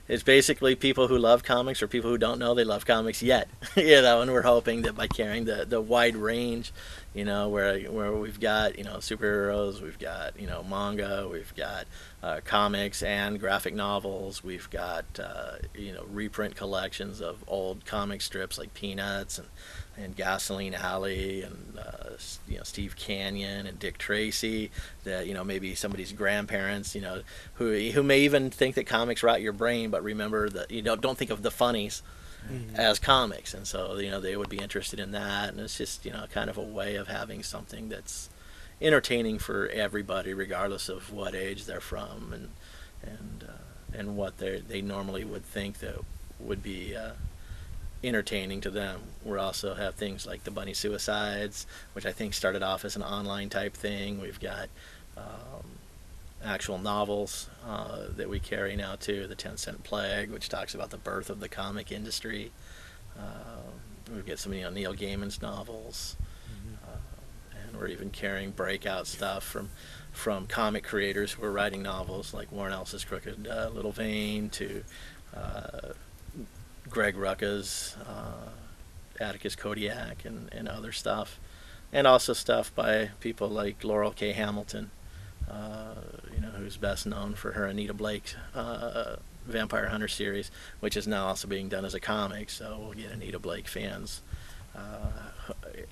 Speaker 2: It's basically people who love comics or people who don't know they love comics yet. And we're hoping that by carrying the wide range, where we've got, superheroes, we've got, manga, we've got comics and graphic novels, we've got, reprint collections of old comic strips like Peanuts and Gasoline Alley and, Steve Canyon and Dick Tracy, that, maybe somebody's grandparents, who may even think that comics rot your brain, but remember that, don't think of the funnies as comics, and so they would be interested in that, and it's just kind of a way of having something that's entertaining for everybody, regardless of what age they're from and what they normally would think that would be entertaining to them. We also have things like the Bunny Suicides, which I think started off as an online type thing. We've got actual novels that we carry now too. The 10-Cent Plague, which talks about the birth of the comic industry. We've got some Neil Gaiman's novels, and we're even carrying breakout stuff from comic creators who are writing novels, like Warren Ellis's Crooked Little Vein to Greg Rucka's Atticus Kodiak and other stuff, and also stuff by people like Laurel K. Hamilton, who's best known for her Anita Blake Vampire Hunter series, which is now also being done as a comic. So we'll get Anita Blake fans,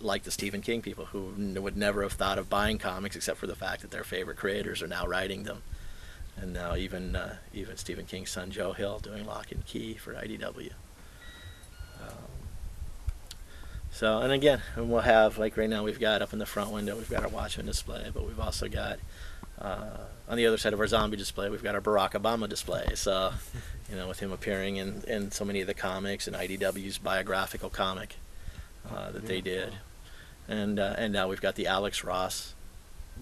Speaker 2: like the Stephen King people, who would never have thought of buying comics except for the fact that their favorite creators are now writing them. And now even Stephen King's son Joe Hill doing Lock and Key for IDW. So, and again, we'll have, like right now we've got up in the front window, we've got our Watchmen display, but we've also got, on the other side of our zombie display, we've got our Barack Obama display. So, with him appearing in so many of the comics and IDW's biographical comic that they did. And now we've got the Alex Ross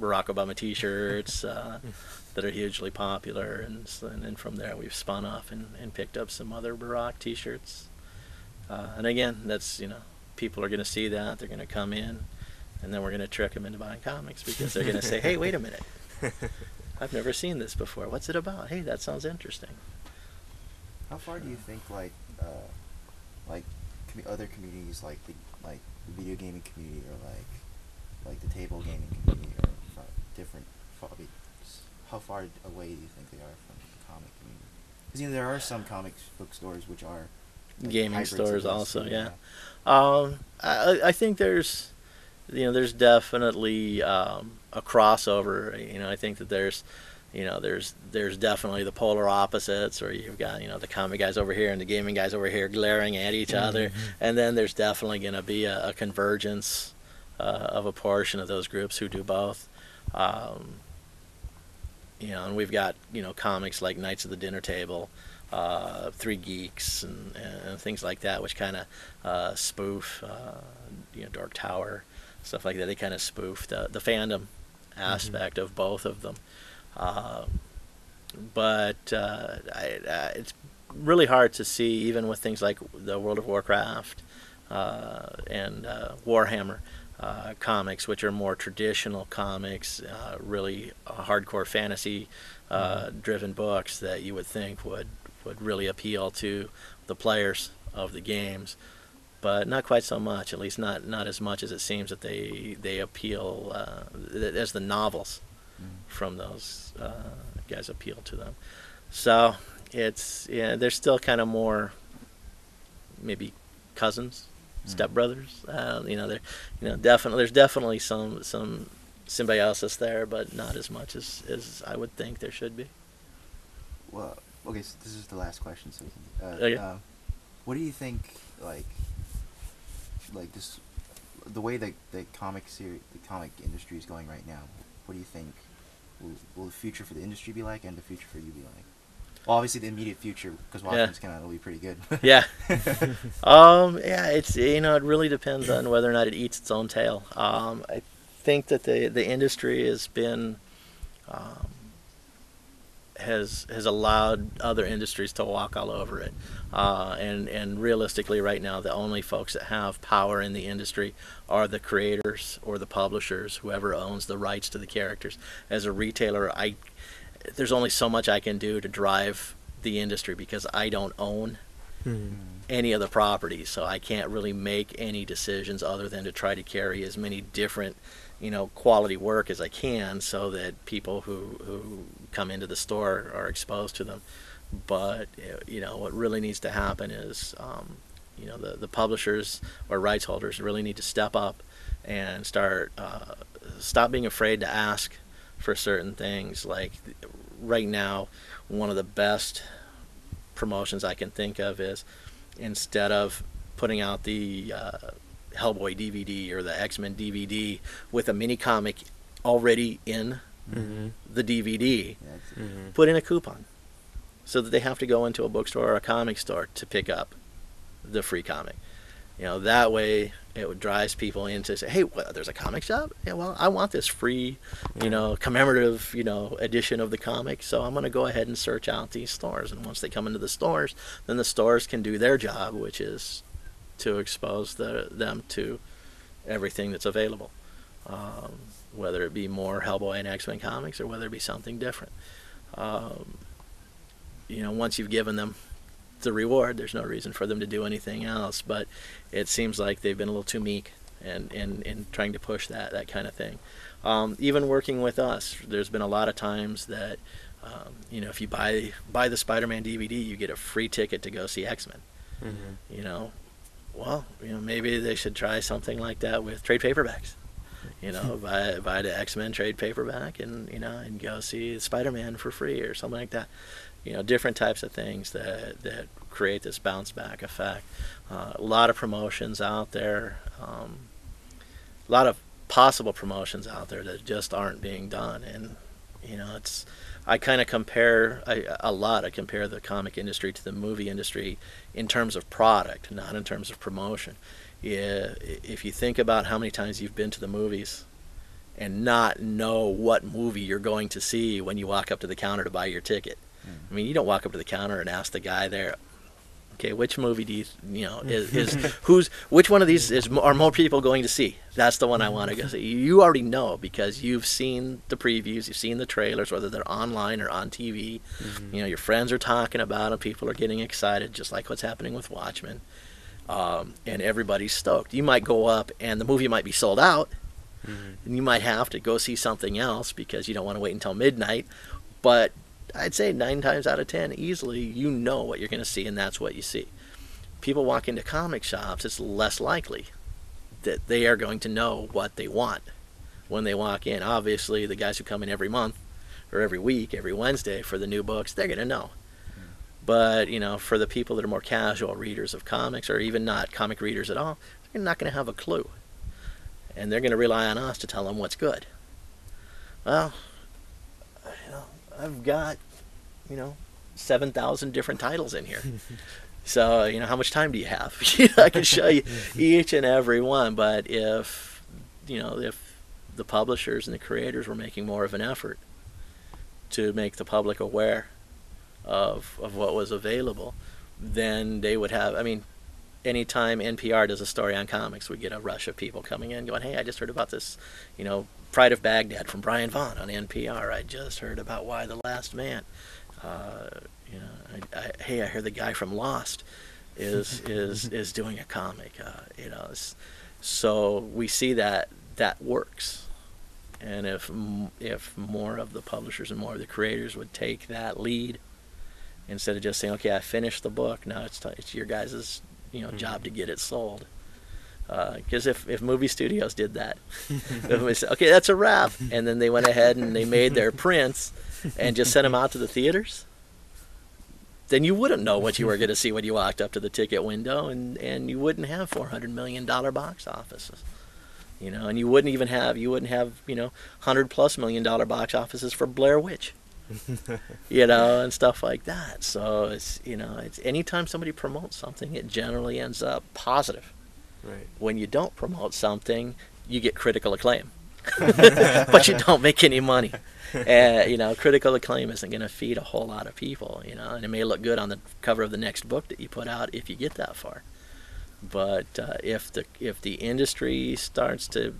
Speaker 2: Barack Obama T-shirts that are hugely popular, and then from there we've spun off and picked up some other Barack T-shirts. And again, that's, people are going to see that, they're going to come in, and then we're going to trick them into buying comics because they're going to say, hey, wait a minute, I've never seen this before. What's it about? Hey, that sounds interesting.
Speaker 1: How far do you think other communities like the video gaming community or like the table gaming community or different hobbies, how far away do you think they are from the comic community? Because there are some comic book stores which are
Speaker 2: gaming stores also, yeah. I think there's definitely a crossover. I think that there's definitely the polar opposites, where you've got the comic guys over here and the gaming guys over here glaring at each other, and then there's definitely going to be a convergence of a portion of those groups who do both. And we've got comics like Knights of the Dinner Table, Three Geeks, and things like that, which kind of spoof Dark Tower, stuff like that. They kind of spoof the fandom aspect of both of them. But it's really hard to see, even with things like the World of Warcraft and Warhammer comics, which are more traditional comics, really hardcore fantasy driven books that you would think would really appeal to the players of the games, but not quite so much. At least not as much as it seems that they appeal as the novels from those guys appeal to them. So there's still kind of more maybe cousins, stepbrothers. There's definitely some symbiosis there, but not as much as I would think there should be.
Speaker 1: Well, okay, so this is the last question. So, what do you think, like this, the way that the comic industry is going right now? What do you think will the future for the industry be like, and the future for you be like? Well, obviously the immediate future, because Watchmen's kind of will be pretty good.
Speaker 2: Yeah. It's it really depends on whether or not it eats its own tail. I think that the industry has been has allowed other industries to walk all over it, and realistically right now the only folks that have power in the industry are the creators or the publishers, whoever owns the rights to the characters. As a retailer, there's only so much I can do to drive the industry because I don't own any of the properties, so I can't really make any decisions other than to try to carry as many different quality work as I can, so that people who come into the store are exposed to them. But what really needs to happen is the publishers or rights holders really need to step up and stop being afraid to ask for certain things. Like right now, one of the best promotions I can think of is, instead of putting out the Hellboy DVD or the X-Men DVD with a mini comic already in the DVD, put in a coupon so that they have to go into a bookstore or a comic store to pick up the free comic. That way it drives people in to say, hey, there's a comic shop? Yeah, well, I want this free, commemorative, edition of the comic, so I'm going to go ahead and search out these stores. And once they come into the stores, then the stores can do their job, which is to expose them to everything that's available, whether it be more Hellboy and X-Men comics or whether it be something different. Once you've given them the reward, there's no reason for them to do anything else. But it seems like they've been a little too meek in trying to push that kind of thing. Even working with us, there's been a lot of times that if you buy the Spider-Man DVD, you get a free ticket to go see X-Men. Well, maybe they should try something like that with trade paperbacks. Buy the X-Men trade paperback and go see Spider-Man for free or something like that. Different types of things that create this bounce back effect. A lot of promotions out there, a lot of possible promotions out there that just aren't being done. And I kind of compare the comic industry to the movie industry in terms of product, not in terms of promotion. If you think about how many times you've been to the movies, and not know what movie you're going to see when you walk up to the counter to buy your ticket. I mean, you don't walk up to the counter and ask the guy there, okay, which movie do which one of these are more people going to see? That's the one I want to go see. You already know because you've seen the previews, you've seen the trailers, whether they're online or on TV. Your friends are talking about them, people are getting excited, just like what's happening with Watchmen. And everybody's stoked. You might go up and the movie might be sold out, and you might have to go see something else because you don't want to wait until midnight. But I'd say 9 times out of 10, easily, you know what you're going to see, and that's what you see. People walk into comic shops, it's less likely that they are going to know what they want when they walk in. Obviously, the guys who come in every month or every week, every Wednesday for the new books, they're going to know. But, for the people that are more casual readers of comics, or even not comic readers at all, they're not going to have a clue. And they're going to rely on us to tell them what's good. Well, I've got, 7,000 different titles in here. So, how much time do you have? I can show you each and every one. But if the publishers and the creators were making more of an effort to make the public aware of what was available, then they would have, anytime NPR does a story on comics, we get a rush of people coming in going, hey, I just heard about this, Pride of Baghdad from Brian Vaughn on NPR. I just heard about Why the Last Man. Hey, I heard the guy from Lost is doing a comic. So we see that works. And if more of the publishers and more of the creators would take that lead, instead of just saying, okay, I finished the book, now it's your guys' job to get it sold. Because if movie studios did that, if we said, okay, that's a wrap, and then they went ahead and they made their prints and just sent them out to the theaters, then you wouldn't know what you were going to see when you walked up to the ticket window, and you wouldn't have $400 million box offices. And you wouldn't have $100+ million box offices for Blair Witch. And stuff like that. So it's anytime somebody promotes something, it generally ends up positive.
Speaker 3: Right.
Speaker 2: When you don't promote something, you get critical acclaim, but you don't make any money. Critical acclaim isn't going to feed a whole lot of people. And it may look good on the cover of the next book that you put out if you get that far. But if the industry starts to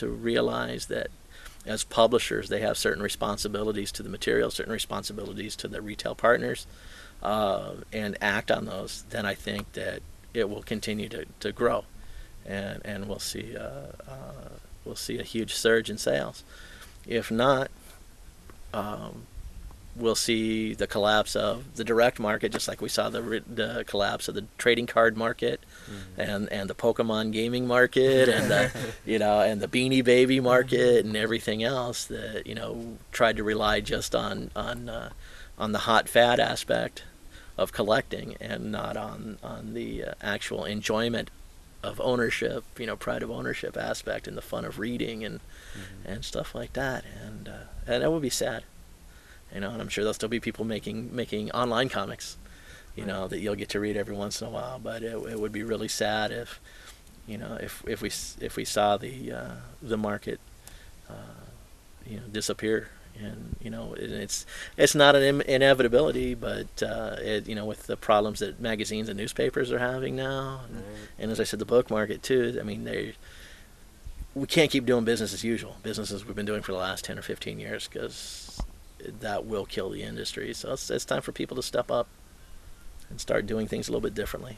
Speaker 2: realize that as publishers, they have certain responsibilities to the material, certain responsibilities to the retail partners, and act on those, then I think that it will continue to grow, and we'll see a huge surge in sales. If not, we'll see the collapse of the direct market, just like we saw the collapse of the trading card market, and the Pokemon gaming market, and the and the Beanie Baby market, and everything else that tried to rely just on the hot fad aspect of collecting, and not on the actual enjoyment of ownership, pride of ownership aspect, and the fun of reading and stuff like that, and that would be sad. And I'm sure there'll still be people making online comics, that you'll get to read every once in a while. But it would be really sad if we saw the market, disappear. And it's not an inevitability, but with the problems that magazines and newspapers are having now, and as I said, the book market too. We can't keep doing business as usual. Businesses we've been doing for the last 10 or 15 years, because that will kill the industry. So it's time for people to step up and start doing things a little bit differently.